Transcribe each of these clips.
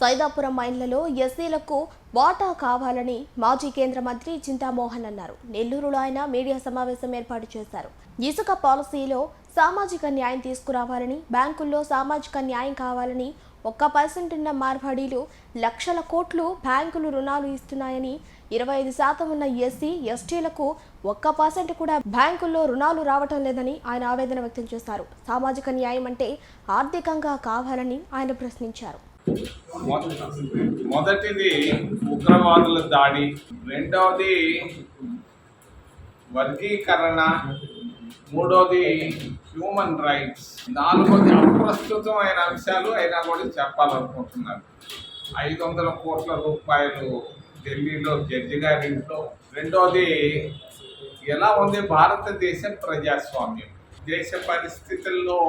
సైదాపురం మైన్లలో ఎస్సీలకు వాటా కావాలని మాజీ కేంద్ర మంత్రి చింతామోహన్ అన్నారు. నెల్లూరులో ఆయన మీడియా సమావేశం ఏర్పాటు చేశారు. ఇసుక పాలసీలో సామాజిక న్యాయం తీసుకురావాలని, బ్యాంకుల్లో సామాజిక న్యాయం కావాలని, 1% ఉన్న మార్వాడీలు లక్షల కోట్లు బ్యాంకులు రుణాలు ఇస్తున్నాయని, 25% ఉన్న ఎస్సీ ఎస్టీలకు 1% కూడా బ్యాంకుల్లో రుణాలు రావటం లేదని ఆయన ఆవేదన వ్యక్తం చేశారు. సామాజిక న్యాయం అంటే ఆర్థికంగా కావాలని ఆయన ప్రశ్నించారు. మొదటిది ఉగ్రవాదుల దాడి, రెండవది వర్గీకరణ, మూడవది హ్యూమన్ రైట్స్, నాలుగోది అప్రస్తుతమైన అంశాలు అయినా కూడా చెప్పాలనుకుంటున్నాను. 500 కోట్ల రూపాయలు ఢిల్లీలో జడ్జి గారింట్లో. రెండోది ఎలా ఉంది భారతదేశ ప్రజాస్వామ్యం. దేశ పరిస్థితుల్లో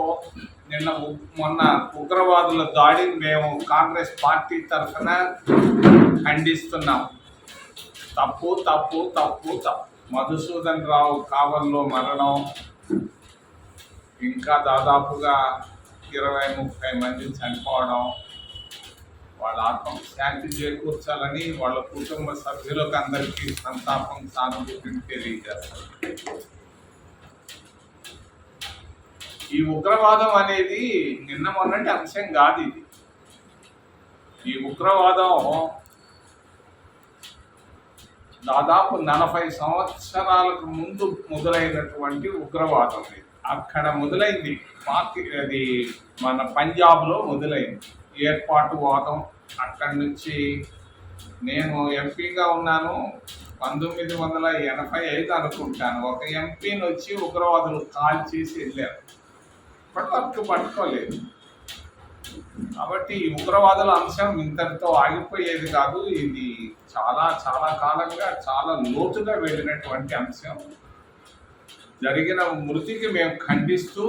మొన్న ఉగ్రవాదుల దాడిని మేము కాంగ్రెస్ పార్టీ తరఫున ఖండిస్తున్నాం. తప్పు తప్పు తప్పు తప్పు. మధుసూదన్ రావు కావల్లో మరణం, ఇంకా దాదాపుగా 20-30 మంది చనిపోవడం, వాళ్ళ ఆత్మకు శాంతి చేకూర్చాలని వాళ్ళ కుటుంబ సభ్యులకు అందరికీ సంతాపం, సానుభూతిని తెలియజేస్తారు. ఈ ఉగ్రవాదం అనేది నిన్న మొన్నటి అంశం కాదు. ఇది ఈ ఉగ్రవాదం దాదాపు 40 సంవత్సరాలకు ముందు మొదలైనటువంటి ఉగ్రవాదం. ఇది అక్కడ మొదలైంది. అది మన పంజాబ్లో మొదలైంది ఏర్పాటువాదం. అక్కడి నుంచి నేను ఎంపీగా ఉన్నాను. 1985 అనుకుంటాను. ఒక ఎంపీని వచ్చి ఉగ్రవాదులు కాల్ చేసి వెళ్ళారు. ఇప్పటివరకు పట్టుకోలేదు. కాబట్టి ఈ ఉగ్రవాదుల అంశం ఇంతటితో ఆగిపోయేది కాదు. ఇది చాలా చాలా కాలంగా చాలా లోతుగా వెళ్ళినటువంటి అంశం. జరిగిన మృతికి మేము ఖండిస్తూ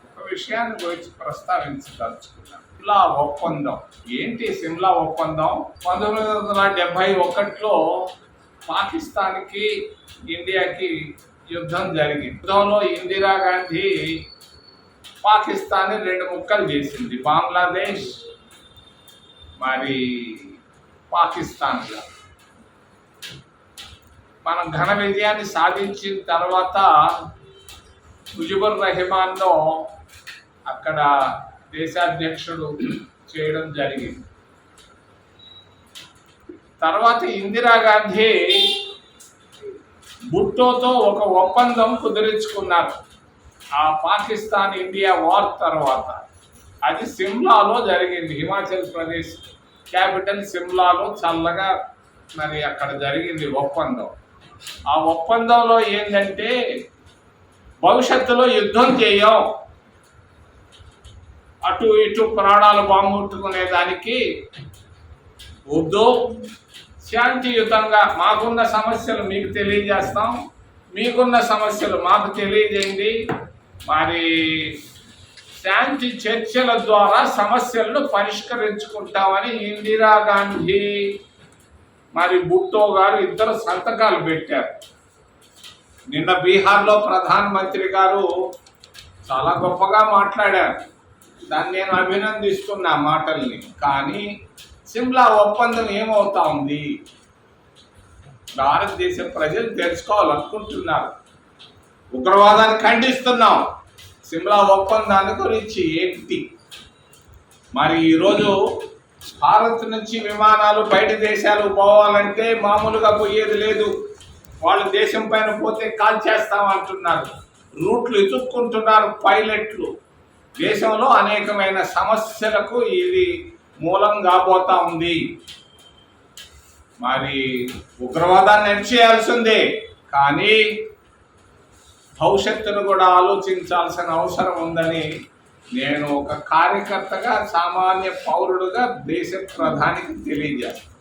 ఒక విషయాన్ని గురించి ప్రస్తావించదలుచుకున్నాం. సిమ్లా ఒప్పందం. ఏంటి సిమ్లా ఒప్పందం? 1971లో పాకిస్తాన్కి ఇండియాకి యుద్ధం జరిగింది. యుద్ధంలో ఇందిరాగాంధీ పాకిస్తాన్ని 2 ముక్కలు చేసింది, బంగ్లాదేశ్ మరి పాకిస్తాన్గా. మనం ఘన విజయాన్ని సాధించిన తర్వాత ముజిబుర్ రెహమాన్ను అక్కడ దేశాధ్యక్షుడు చేయడం జరిగింది. తర్వాత ఇందిరాగాంధీ భుట్టోతో ఒక ఒప్పందం కుదిరించుకున్నారు. ఆ పాకిస్తాన్ ఇండియా వార్ తర్వాత అది సిమ్లాలో జరిగింది. హిమాచల్ ప్రదేశ్ క్యాపిటల్ సిమ్లాలో చల్లగా మరి అక్కడ జరిగింది ఒప్పందం. ఆ ఒప్పందంలో ఏంటంటే భవిష్యత్తులో యుద్ధం చేయం, అటు ఇటు ప్రాణాలు బాంబుట్టుకునే దానికి వద్దు, శాంతియుతంగా మాకున్న సమస్యలు మీకు తెలియజేస్తాం, మీకున్న సమస్యలు మాకు తెలియజేయండి, మరి శాంతి చర్చల ద్వారా సమస్యలను పరిష్కరించుకుంటామని ఇందిరాగాంధీ మరి భుట్టో గారు ఇద్దరు సంతకాలు పెట్టారు. నిన్న బీహార్లో ప్రధానమంత్రి గారు చాలా గొప్పగా మాట్లాడారు. దాన్ని నేను అభినందిస్తున్నా మాటల్ని. కానీ సిమ్లా ఒప్పందం ఏమవుతా ఉంది? భారతదేశ ప్రజలు తెలుసుకోవాలనుకుంటున్నారు. ఉగ్రవాదాన్ని ఖండిస్తున్నాం. సిమ్లా ఒప్పందాన్ని గురించి ఏంటి? మరి ఈరోజు భారత్ నుంచి విమానాలు బయట దేశాలు పోవాలంటే మామూలుగా పోయేది లేదు. వాళ్ళు దేశం పైన పోతే కాల్ చేస్తామంటున్నారు. రూట్లు ఎత్తుక్కుంటున్నారు పైలట్లు. దేశంలో అనేకమైన సమస్యలకు ఇది మూలం కాబోతా ఉంది. మరి ఉగ్రవాదాన్ని అణిచేయాల్సిందే, కానీ భవిష్యత్తును కూడా ఆలోచించాల్సిన అవసరం ఉందని నేను ఒక కార్యకర్తగా, సామాన్య పౌరుడుగా దేశ ప్రధానికి తెలియజేస్తాను.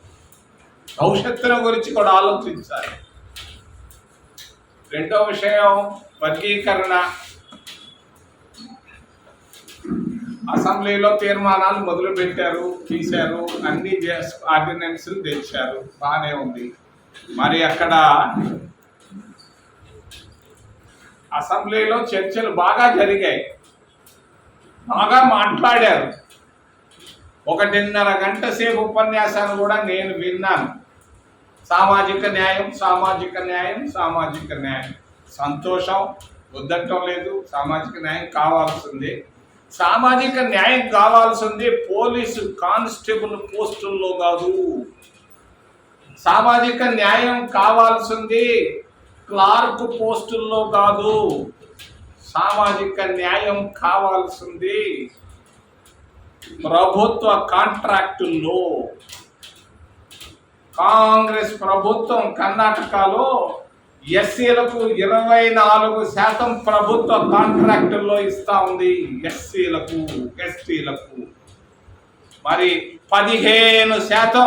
భవిష్యత్తును గురించి కూడా ఆలోచించాలి. రెండో విషయం వర్గీకరణ. అసెంబ్లీలో తీర్మానాలు మొదలుపెట్టారు, తీశారు, అన్ని ఆర్డినెన్స్లు తెచ్చారు, బాగానే ఉంది. మరి అక్కడ అసెంబ్లీలో చర్చలు బాగా జరిగాయి, బాగా మాట్లాడారు. 1.5 గంట సేపు ఉపన్యాసాన్ని కూడా నేను విన్నాను. సామాజిక న్యాయం, సామాజిక న్యాయం, సామాజిక న్యాయం. సంతోషం, వద్దటం లేదు. సామాజిక న్యాయం కావాల్సిందే. సామాజిక న్యాయం కావాల్సింది పోలీసు కానిస్టేబుల్ పోస్టుల్లో కాదు. సామాజిక న్యాయం కావాల్సింది క్లార్క్ పోస్టుల్లో కాదు. సామాజిక న్యాయం కావాల్సింది ప్రభుత్వ కాంట్రాక్టుల్లో. కాంగ్రెస్ ప్రభుత్వం కర్ణాటకలో ఎస్సీలకు 24% ప్రభుత్వ కాంట్రాక్టుల్లో ఇస్తా ఉంది. ఎస్సీలకు, ఎస్టీలకు మరి 15%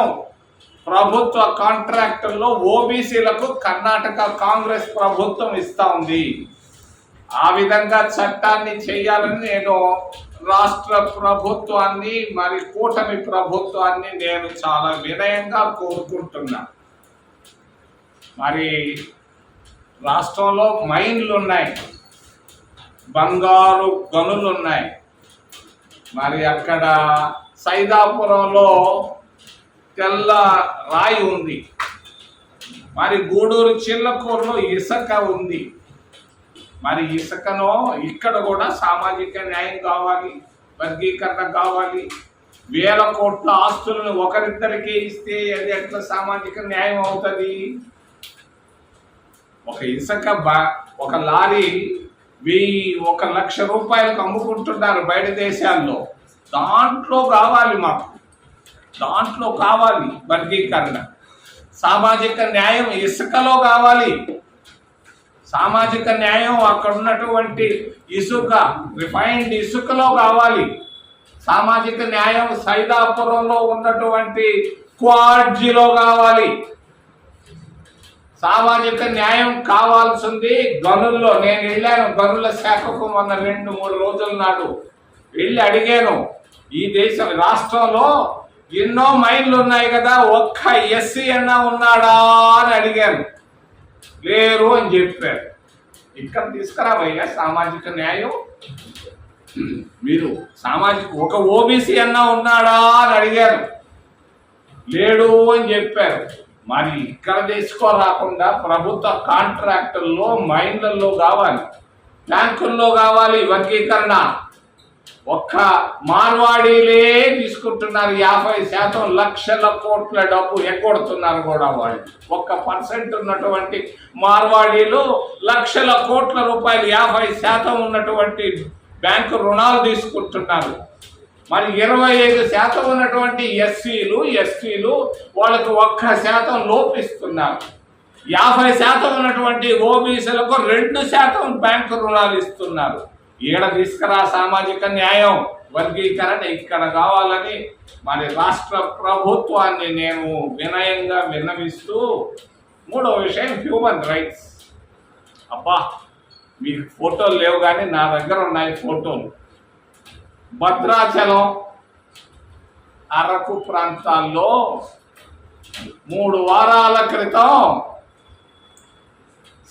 ప్రభుత్వ కాంట్రాక్టుల్లో ఓబీసీలకు కర్ణాటక కాంగ్రెస్ ప్రభుత్వం ఇస్తా ఉంది. ఆ విధంగా చట్టాన్ని చేయాలని నేను రాష్ట్ర ప్రభుత్వాన్ని మరి కూటమి ప్రభుత్వాన్ని నేను చాలా వినయంగా కోరుకుంటున్నా. మరి రాష్ట్రంలో మైన్లు ఉన్నాయి, బంగారు గనులు ఉన్నాయి. మరి అక్కడ సైదాపురంలో తెల్ల రాయి ఉంది. మరి గూడూరు చిల్లకూరులో ఇసుక ఉంది. మరి ఇసుకను ఇక్కడ కూడా సామాజిక న్యాయం కావాలి, వర్గీకరణ కావాలి. 1000 కోట్ల ఆస్తులను ఒకరిద్దరికే ఇస్తే అది ఎట్లా సామాజిక న్యాయం అవుతుంది? ఒక ఇసుక ఒక లారీ 1 లక్ష రూపాయలకు అమ్ముకుంటున్నారు బయట దేశాల్లో. దాంట్లో కావాలి, మాకు దాంట్లో కావాలి వర్గీకరణ. సామాజిక న్యాయం ఇసుకలో కావాలి. సామాజిక న్యాయం అక్కడ ఉన్నటువంటి ఇసుక, రిఫైన్డ్ ఇసుకలో కావాలి. సామాజిక న్యాయం సైదాపురంలో ఉన్నటువంటి క్వాడ్జీలో కావాలి. సామాజిక న్యాయం కావాల్సింది గనుల్లో. నేను వెళ్ళాను గనుల శాఖకు మొన్న 2-3 రోజుల నాడు వెళ్ళి అడిగాను, ఈ రాష్ట్రంలో ఎన్నో మైన్లు ఉన్నాయి కదా, ఒక్క ఎస్సీ అన్నా ఉన్నాడా అని అడిగాను. లేరు అని చెప్పారు. ఇక్కడ తీసుకురావయ్యా సామాజిక న్యాయం. మీరు ఒక ఓబీసీ అన్నా ఉన్నాడా అని అడిగారు. లేడు అని చెప్పారు. మరి ఇక్కడ తీసుకోరాకుండా ప్రభుత్వ కాంట్రాక్టుల్లో, మైన్లలో కావాలి, బ్యాంకుల్లో కావాలి వర్గీకరణ. ఒక్క మార్వాడీలే తీసుకుంటున్నారు 50%, లక్షల కోట్ల డబ్బు ఎగ్గొడుతున్నారు కూడా వాళ్ళు. 1% ఉన్నటువంటి మార్వాడీలు లక్షల కోట్ల రూపాయలు 50% ఉన్నటువంటి బ్యాంకు రుణాలు తీసుకుంటున్నారు. మరి 25% ఉన్నటువంటి ఎస్సీలు, ఎస్టీలు వాళ్ళకు 1% లోపిస్తున్నారు. 50% ఉన్నటువంటి ఓబీసీలకు 2% బ్యాంకు రుణాలు ఇస్తున్నారు. ఈడ తీసుకురా సామాజిక న్యాయం, వర్గీకరణ ఇక్కడ కావాలని మరి రాష్ట్ర ప్రభుత్వాన్ని నేను వినయంగా విన్నవిస్తూ, 3వ విషయం హ్యూమన్ రైట్స్. అబ్బా, మీకు ఫోటోలు లేవు కానీ నా దగ్గర ఉన్నాయి ఫోటోలు. భద్రాచలం, అరకు ప్రాంతాల్లో 3 వారాల క్రితం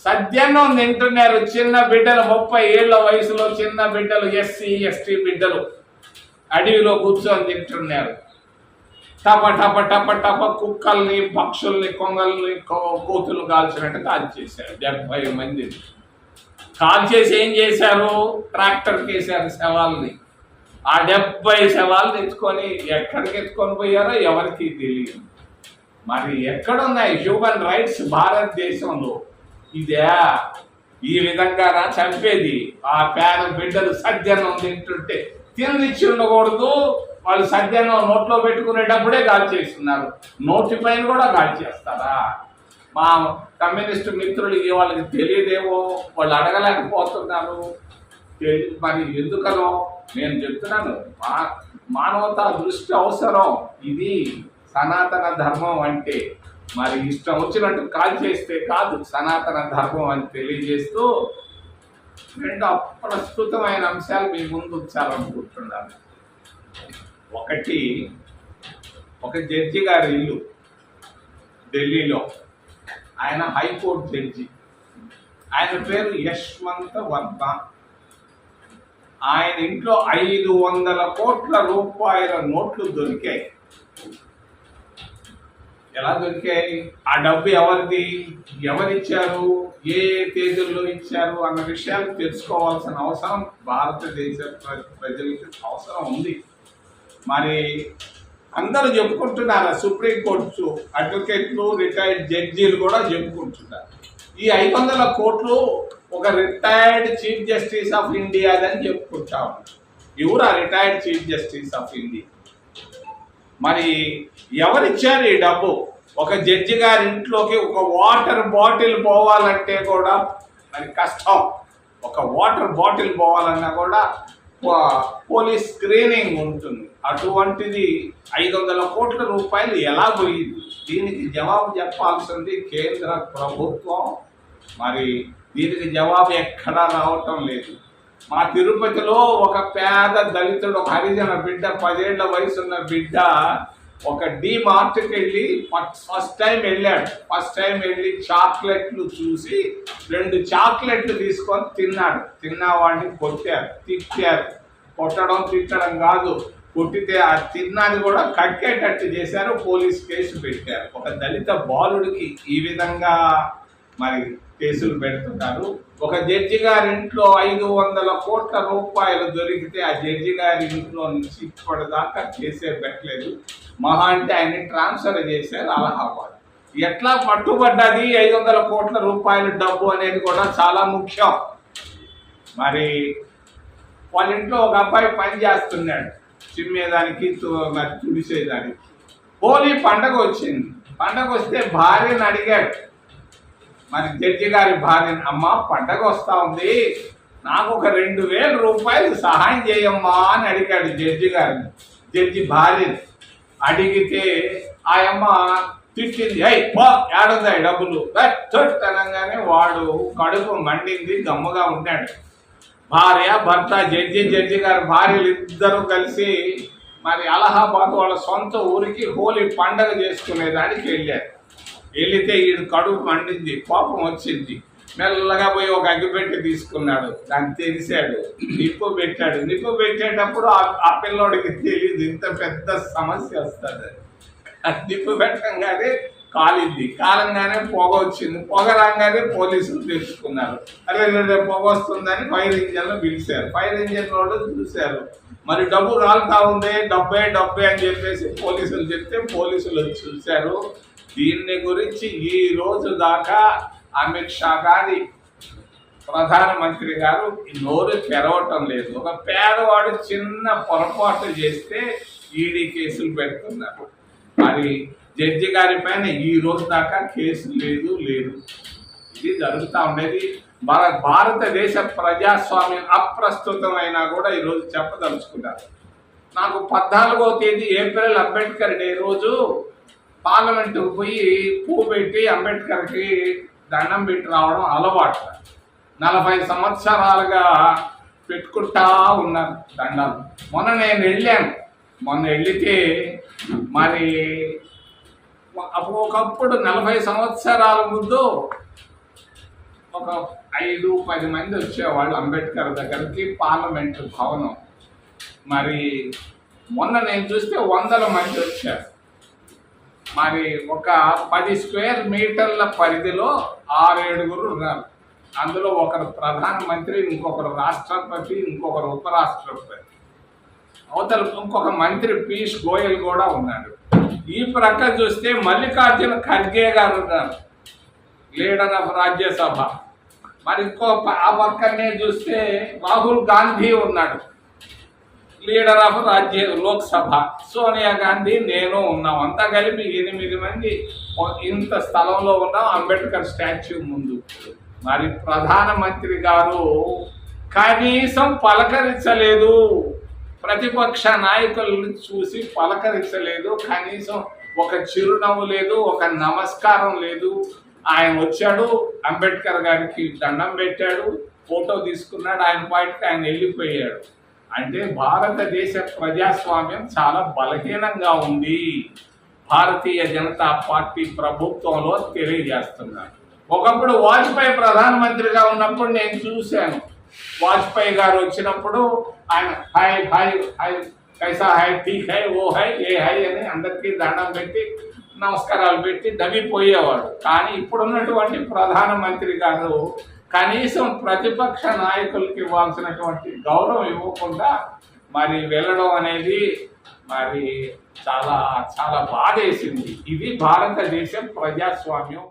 సద్యన్నం తింటున్నారు చిన్న బిడ్డలు, 30 ఏళ్ల వయసులో చిన్న బిడ్డలు, ఎస్సీ ఎస్టీ బిడ్డలు అడవిలో కూర్చొని తింటున్నారు. టప టప టప టప కుక్కల్ని, పక్షుల్ని, కొంగల్ని, కోతులు కాల్చినట్టు కాల్చేశారు. 70 మంది కాల్చేసి ఏం చేశారు? ట్రాక్టర్కి వేశారు శవాల్ని. ఆ 70 శవాలు తెచ్చుకొని ఎక్కడికి ఎత్తుకొని పోయారో ఎవరికి తెలియదు. మరి ఎక్కడున్నాయి హ్యూమన్ రైట్స్ భారతదేశంలో? ఇదే ఈ విధంగా చంపేది. ఆ పేద బిడ్డలు సద్యన్నం తింటుంటే తిననిచ్చి ఉండకూడదు. వాళ్ళు సద్యన్నం నోట్లో పెట్టుకునేటప్పుడే కాల్చేస్తున్నారు. నోటి పైన కూడా కాల్చేస్తారా? మా కమ్యూనిస్టు మిత్రులకి వాళ్ళకి తెలియదేమో, వాళ్ళు అడగలేకపోతున్నారు. మరి ఎందుకనో నేను చెప్తున్నాను, మానవతా దృష్టి అవసరం. ఇది సనాతన ధర్మం అంటే మరి ఇష్టం వచ్చినట్టు కాల్ చేస్తే కాదు సనాతన ధర్మం అని తెలియజేస్తూ 2 అప్రస్తుతమైన అంశాలు మీ ముందు ఉంచాలనుకుంటున్నాను. ఒకటి, ఒక జడ్జి గారి ఇల్లు ఢిల్లీలో. ఆయన హైకోర్టు జడ్జి. ఆయన పేరు యశ్వంత్ వర్మ. ఆయన ఇంట్లో 500 కోట్ల రూపాయల నోట్లు దొరికాయి. ఎలా దొరికాయి? ఆ డబ్బు ఎవరిది, ఎవరిచ్చారు, ఏ తేదీల్లో ఇచ్చారు అన్న విషయాలు తెలుసుకోవాల్సిన అవసరం భారతదేశ ప్రజలకి అవసరం ఉంది. మరి అందరూ చెప్పుకుంటున్నారు, సుప్రీంకోర్టు అడ్వకేట్లు, రిటైర్డ్ జడ్జీలు కూడా చెప్పుకుంటున్నారు. ఈ 500 కోట్లు ఒక retired chief justice of India అని చెప్పుకుంటాము. ఎవరు ఆ retired chief justice of India? మరి ఎవరిచ్చారు ఈ డబ్బు? ఒక జడ్జి గారి ఇంట్లోకి ఒక వాటర్ బాటిల్ పోవాలంటే కూడా మరి కష్టం. ఒక వాటర్ బాటిల్ పోవాలన్నా కూడా పోలీస్ స్క్రీనింగ్ ఉంటుంది. అటువంటిది 500 కోట్ల రూపాయలు ఎలా పోయింది? దీనికి జవాబు చెప్పాల్సింది కేంద్ర ప్రభుత్వం. మరి దీనికి జవాబు ఎక్కడా రావటం లేదు. మా తిరుపతిలో ఒక పేద దళితుడు, ఒక హరిజన బిడ్డ, 10 ఏళ్ల వయసున్న బిడ్డ ఒక మార్ట్కి వెళ్ళి ఫస్ట్ టైం వెళ్ళాడు. ఫస్ట్ టైం వెళ్ళి చాక్లెట్లు చూసి 2 చాక్లెట్లు తీసుకొని తిన్నాడు. తిన్నవాడిని కొట్టారు, తిట్టారు. కొట్టడం తిట్టడం కాదు, కొట్టితే ఆ తిన్నది కూడా కక్కేటట్టు చేశారు. పోలీస్ కేసు పెట్టారు. ఒక దళిత బాలుడికి ఈ విధంగా మరి కేసులు పెడుతున్నారు. ఒక జడ్జి గారి ఇంట్లో 500 కోట్ల రూపాయలు దొరికితే ఆ జడ్జి గారి ఇంట్లో నుంచి ఇప్పటిదాకా కేసే పెట్టలేదు. మహా అంటే ఆయన్ని ట్రాన్స్ఫర్ చేశారు అలహాబాద్. ఎట్లా పట్టుబడ్డది 500 కోట్ల రూపాయల డబ్బు అనేది కూడా చాలా ముఖ్యం. మరి వాళ్ళ ఇంట్లో ఒక అబ్బాయి పని చేస్తున్నాడు, చిమ్మేదానికి మరి తుడిసేదానికి. హోలీ పండగ వచ్చింది. పండగ వస్తే భార్యను అడిగాడు, మరి జడ్జి గారి భార్యను, అమ్మ పండగ వస్తా ఉంది, నాకు ఒక 2000 రూపాయలు సహాయం చేయమ్మా అని అడిగాడు జడ్జి గారిని. జడ్జి భార్యని అడిగితే ఆ అమ్మ తిట్టింది, ఏడుందా డబ్బులు అనగానే వాడు కడుపు మండింది, గమ్ముగా ఉన్నాడు. భార్య భర్త, జడ్జి గారి భార్యలు ఇద్దరు కలిసి మరి అలహాబాద్ వాళ్ళ సొంత ఊరికి హోలీ పండగ చేసుకునేదానికి వెళ్ళారు. వెళితే ఈడు కడుపు మండింది, కోపం వచ్చింది. మెల్లగా పోయి ఒక అగ్గిపెట్టి తీసుకున్నాడు, దాన్ని తెరిశాడు, నిప్పు పెట్టాడు. నిప్పు పెట్టేటప్పుడు ఆ పిల్లోడికి తెలియదు ఇంత పెద్ద సమస్య వస్తుంది. నిప్పు పెట్టంగానే కాలింది, కాలంగానే పొగ వచ్చింది. పొగ రాగానే పోలీసులు తెలుసుకున్నారు. అరే పొగ వస్తుందని ఫైర్ ఇంజన్లు పిలిచారు. ఫైర్ ఇంజన్ వాళ్ళు చూశారు, మరి డబ్బు రాలుతా ఉంది, డబ్బే అని చెప్పేసి పోలీసులు చెప్తే పోలీసులు వచ్చి చూశారు. దీన్ని గురించి ఈ రోజు దాకా అమిత్ షా గారి ప్రధానమంత్రి గారు నోరు తెరవటం లేదు. ఒక పేదవాడు చిన్న పొరపాటు చేస్తే ఈడీ కేసులు పెడుతున్నారు. మరి జడ్జి గారి పైన ఈ రోజు దాకా కేసు లేదు. ఇది జరుగుతూ ఉండేది. మన భారతదేశ ప్రజాస్వామ్యం అప్రస్తుతమైనా కూడా ఈరోజు చెప్పదలుచుకున్నారు. నాకు 14వ తేదీ ఏప్రిల్ అంబేద్కర్ డే రోజు పార్లమెంటుకు పోయి పువ్వు పెట్టి అంబేద్కర్కి దండం పెట్టి రావడం అలవాటు. 40 సంవత్సరాలుగా పెట్టుకుంటా ఉన్నాను దండాలు. మొన్న నేను వెళ్ళాను. మొన్న వెళితే మరి ఒకప్పుడు 40 సంవత్సరాల ముందు ఒక 5-10 మంది వచ్చేవాళ్ళు అంబేద్కర్ దగ్గరికి, పార్లమెంటు భవనం. మరి మొన్న నేను చూస్తే 100 మంది వచ్చారు. మరి ఒక 10 స్క్వేర్ మీటర్ల పరిధిలో 6-7 ఉన్నారు. అందులో ఒకరు ప్రధానమంత్రి, ఇంకొకరు రాష్ట్రపతి, ఇంకొకరు ఉపరాష్ట్రపతి, అవతల ఇంకొక మంత్రి పీయూష్ గోయల్ కూడా ఉన్నాడు. ఈ ప్రక్క చూస్తే మల్లికార్జున ఖర్గే గారు ఉన్నారు, లీడర్ ఆఫ్ రాజ్యసభ. మరి ఇంకో ఆ పక్కనే చూస్తే రాహుల్ గాంధీ ఉన్నాడు, లీడర్ ఆఫ్ లోక్సభ. సోనియా గాంధీ, నేను ఉన్నాం. అంతా కలిపి 8 మంది ఇంత స్థలంలో ఉన్నాం అంబేద్కర్ స్టాచ్యూ ముందు. మరి ప్రధానమంత్రి గారు కనీసం పలకరించలేదు, ప్రతిపక్ష నాయకులను చూసి పలకరించలేదు, కనీసం ఒక చిరునవ్వు లేదు, ఒక నమస్కారం లేదు. ఆయన వచ్చాడు, అంబేద్కర్ గారికి దండం పెట్టాడు, ఫోటో తీసుకున్నాడు, ఆయన పాయింట్కి ఆయన వెళ్ళిపోయాడు. అంటే భారతదేశ ప్రజాస్వామ్యం చాలా బలహీనంగా ఉంది. భారతీయ జనతా పార్టీ ప్రభుత్వంలో తెలియజేస్తున్నారు. ఒకప్పుడు వాజ్పేయి ప్రధానమంత్రిగా ఉన్నప్పుడు నేను చూశాను, వాజ్పేయి గారు వచ్చినప్పుడు ఆయన హాయ్ హాయ్ హాయ్ కైసా హాయ్ ఠీక్ హై ఓ హై ఏ హై అని అందరికీ దండం పెట్టి నమస్కారాలు పెట్టి దవిపోయేవాడు. కానీ ఇప్పుడున్నటువంటి ప్రధానమంత్రి గారు కనీసం ప్రతిపక్ష నాయకులకి ఇవ్వాల్సినటువంటి గౌరవం ఇవ్వకుండా మరి వెళ్ళడం అనేది మరి చాలా చాలా బాధేసింది. ఇది భారతదేశం ప్రజాస్వామ్యం.